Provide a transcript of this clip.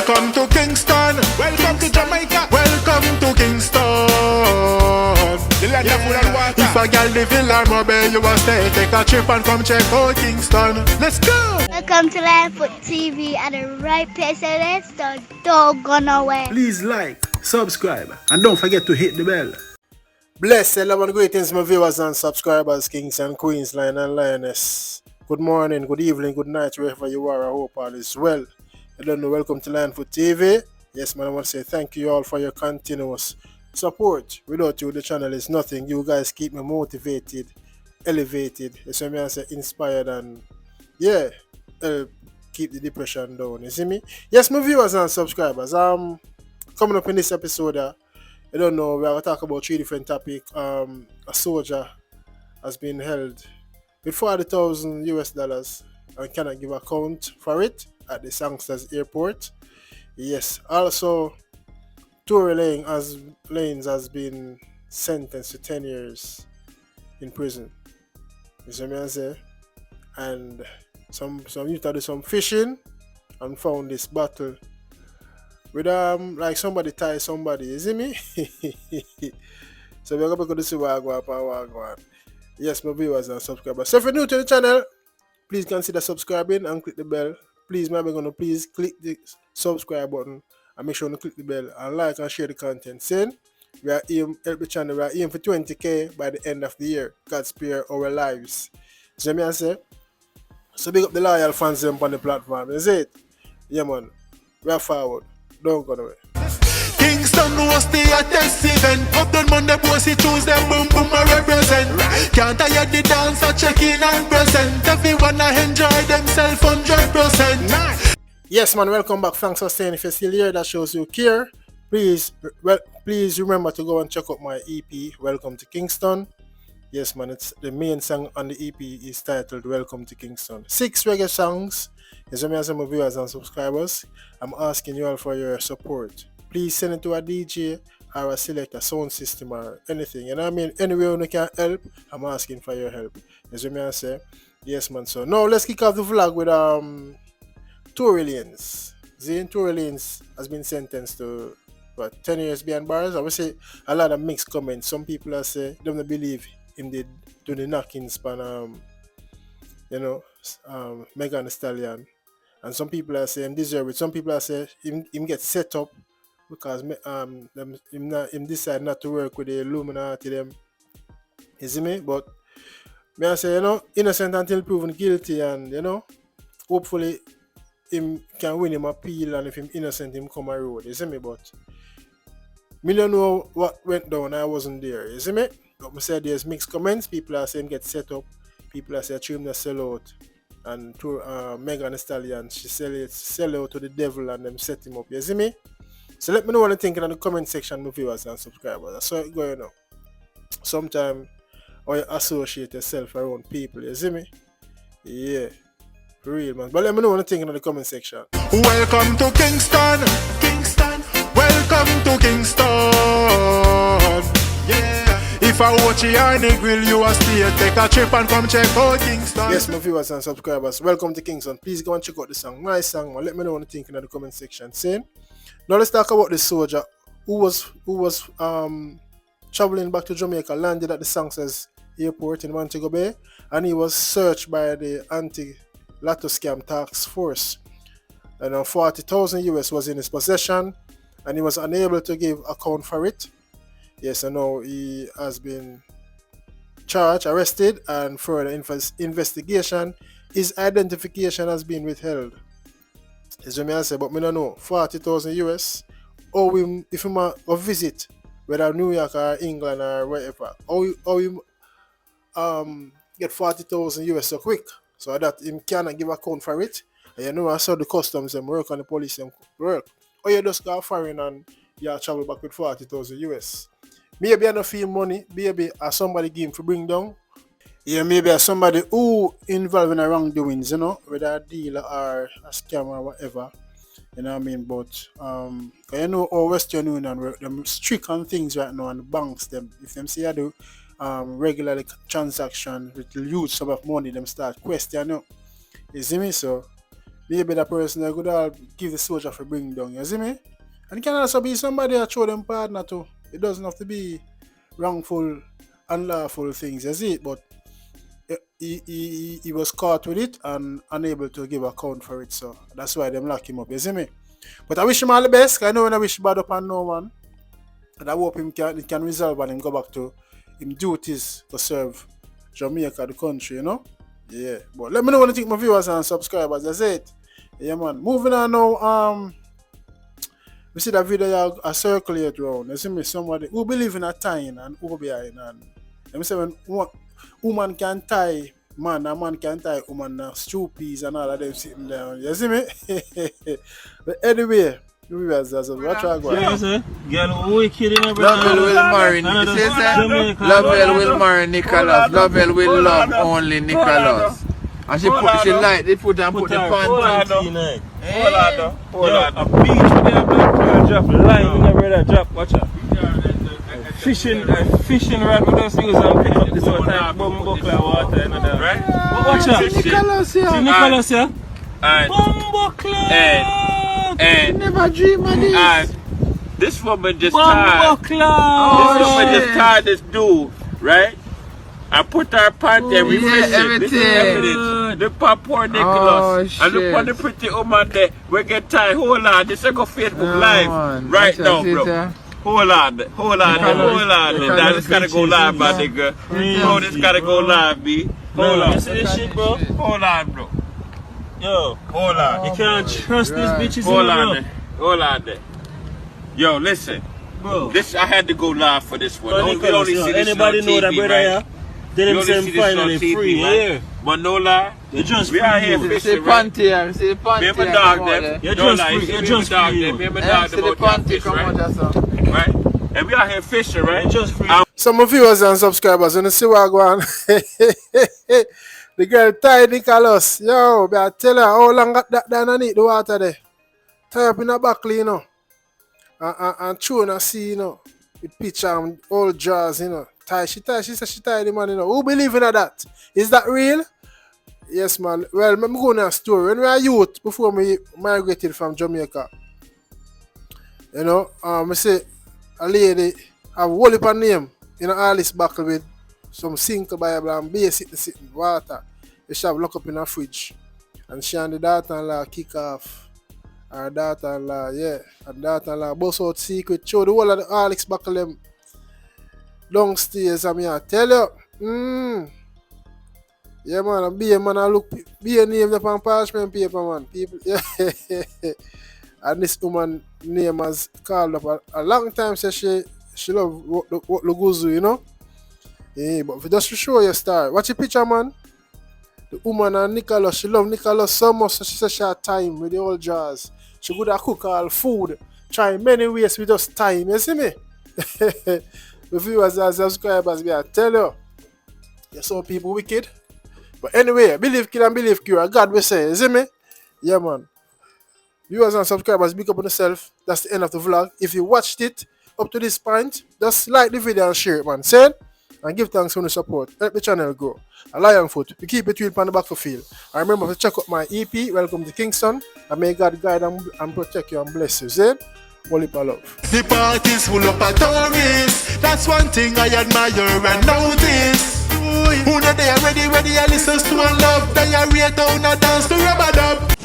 Welcome to Kingston. Welcome to Jamaica. Welcome to Kingston. The land of food and water. If a girl live in Lavnd, you must stay. Take a trip and come check out Kingston. Let's go. Welcome to Lavnd TV at the right place, so let's don't go nowhere. Please like, subscribe, and don't forget to hit the bell. Bless love and greetings, my viewers and subscribers, kings and queens, lion and lioness. Good morning, good evening, good night, wherever you are. I hope all is well. I don't know, welcome to Lavnd TV. Yes, man, I want to say thank you all for your continuous support. Without you, the channel is nothing. You guys keep me motivated, elevated, you see me, I say inspired, and yeah, keep the depression down. You see me? Yes, my viewers and subscribers. Coming up in this episode, I don't know, we're going to talk about 3 different topics. A soldier has been held with $40,000 and cannot give account for it at the Sangsters airport. Yes, also Tory Lanez has been sentenced to 10 years in prison. You see me I say? And some youth do some fishing and found this bottle with like somebody tie somebody, you see me? So we're going to see what I go up. Yes, my viewers and subscribers. So if you're new to the channel, please consider subscribing and click the bell. Please, please click the subscribe button and make sure you click the bell and like and share the content. Saying we are aiming help the channel. We are aiming for 20k by the end of the year. God spare our lives. So me I say. So big up the loyal fans on the platform. Is it? Yeah, man. We are forward. Don't go away. Kingston was the hottest event. Up on Monday, Bossy Tuesday, boom boom I represent. Can't tire the dancer, check in and present. Everyone I enjoy themselves 100%. Yes, man, welcome back. Thanks for staying. If you're still here, that shows you care. Please remember to go and check out my EP, Welcome to Kingston. Yes, man, it's the main song on the EP is titled Welcome to Kingston. 6 reggae songs. As me as some viewers and subscribers, I'm asking you all for your support. Please send it to a DJ or a selector, sound system or anything. You know what I mean? Anywhere you can help, I'm asking for your help. As me I say, yes, man. So now let's kick off the vlog with Tory Lanez. Tory Lanez has been sentenced to 10 years behind bars. I would say a lot of mixed comments. Some people are say they don't believe him did do the knockings on Megan The Stallion. And some people are saying deserve it. Some people are saying him get set up because him decide not to work with the Illuminati them. You see me? But me I say, innocent until proven guilty, and hopefully him can win him appeal, and if him innocent him come a road. You see me? But me don't know what went down. I wasn't there. You see me? But I said there's mixed comments. People are saying get set up. People are saying him to sell out. And to Megan The Stallion, she sell out to the devil and them set him up. You see me? So let me know what you think in the comment section, my viewers and subscribers. That's how it going now. Sometimes or you associate yourself around people, you see me? Yeah. For real, man. But let me know what you think in the comment section. Welcome to Kingston. Kingston. Welcome to Kingston. Yeah. If I watch you on the grill, you are still take a trip and come check out Kingston. Yes, my viewers and subscribers, welcome to Kingston. Please go and check out the song. Nice song, man. Let me know what you think in the comment section. Saying. Now let's talk about the soldier who was traveling back to Jamaica, landed at the Sangsters airport in Montego Bay, and he was searched by the anti-lotto scam task force. And $40,000 was in his possession, and he was unable to give account for it. Yes, and now he has been charged, arrested, and further investigation. His identification has been withheld. As I say, but I don't know, $40,000 or if you want to visit whether New York or England or wherever, or you get $40,000 so quick, so that him cannot give account for it. And I saw the customs them work and the police them work. Or you just go foreign and you travel back with $40,000. Maybe I don't feel money, maybe somebody give him to bring down. Yeah, maybe somebody who involved in a wrongdoings, whether a dealer or a scam or whatever, you know what I mean? But our Western Union work them strict on things right now, and the banks them if them see I do regular transaction with huge sum of money, them start questioning. You see me? So maybe the person that could all give the soldier for bring down, you see me? And it can also be somebody that show them partner too. It doesn't have to be wrongful, unlawful things, you see it? But he was caught with it and unable to give account for it, so that's why them lock him up, you see me? But I wish him all the best, 'cause I know when I wish bad upon no one. And I hope he can resolve and him go back to him duties to serve Jamaica, the country, you know? Yeah. But let me know what you think, my viewers and subscribers. That's it. Yeah, man. Moving on now. We see that video I circulate around. You see me, somebody who believe in a tying and who behind. And let me say when woman can tie man, a man can tie woman stupid and all of them sitting down. You see me? But anyway, that's what I go. Yeah, sir. Girl, wicked in every Lavnd will marry Lavnd will marry Nicholas. Lavnd will love only Nicholas. And she put the panty. Hold on. A beach with their black pearl drop, line in the brother drop. Watch out. Fishing rod with us use and pick up this one type bumbuckler water, you know that. Right? But watch out. Nicholas here. See Nicholas here? Bumbuckler! And never dream of this. And this woman just tied. This woman just tied this dude, right? I put her panty and we fix it. This is evidence. The poor Nicholas. And look on the pretty woman there. We get tied. Hold on. This is go Facebook Live right now, bro. Hold on. Now this gotta go live, my nigga. Oh, this gotta go live, B. Hold on. You see this shit, bro? Hold on, bro. Yo. Hold on. You can't trust these bitches. Hold on there. Yo, listen. Bro. This I had to go live for this one. We only see this anybody know that brother here? They them same finally free, yeah. But no lie, you just we are here fishing, right? Me and my dog them. You just free, you just free. Me and my dog them out here fish, right? And we are here fishing, right? You just free. Some of viewers and subscribers, when you see what I go on, the girl tied Nicholas. Yo, I tell her how long got that down underneath the water there. Tie up in the back, you know. And throw in the sea, you know. With pitch and old jars, you know. She said she tied the man, you know. Who believe in that? Is that real? Yes, man. Well, I'm going to a story. When we were youth, before we migrated from Jamaica, you know, I say a lady have a whole heap of name in all this buckle with some single Bible and beer sitting water. She have lock up in her fridge. And she and the daughter-in-law kick off. Her daughter-in-law, yeah. And daughter-in-law bust out secret. Show the whole of the Alex buckle them downstairs. I mean, I tell you. Yeah, man. And be a man, I look, be a name upon parchment paper, man. People, yeah. And this woman name has called up a long time. Say she love Luguzu, you know. Yeah, but for just to show you a star. Watch the picture, man. The woman and Nicholas, she love Nicholas so much, so she said she had time with the old jars. She could have cook all food, try many ways with just time, you see me? The viewers and subscribers, I tell you, some people wicked. But anyway, believe kid and believe cure, God will say, you see me? Yeah, man. Viewers and subscribers, big up on yourself. That's the end of the vlog. If you watched it up to this point, just like the video and share it, man. Send and give thanks for the support. Help the channel grow. A lion foot. We keep it real on the back for field. And remember to check out my EP. Welcome to Kingston. And may God guide and protect you and bless you. Say, Wally love. The party's full of tourists. That's one thing I admire and notice. Who know they are ready, I listen to and love. They are real down and dance to rubber dub.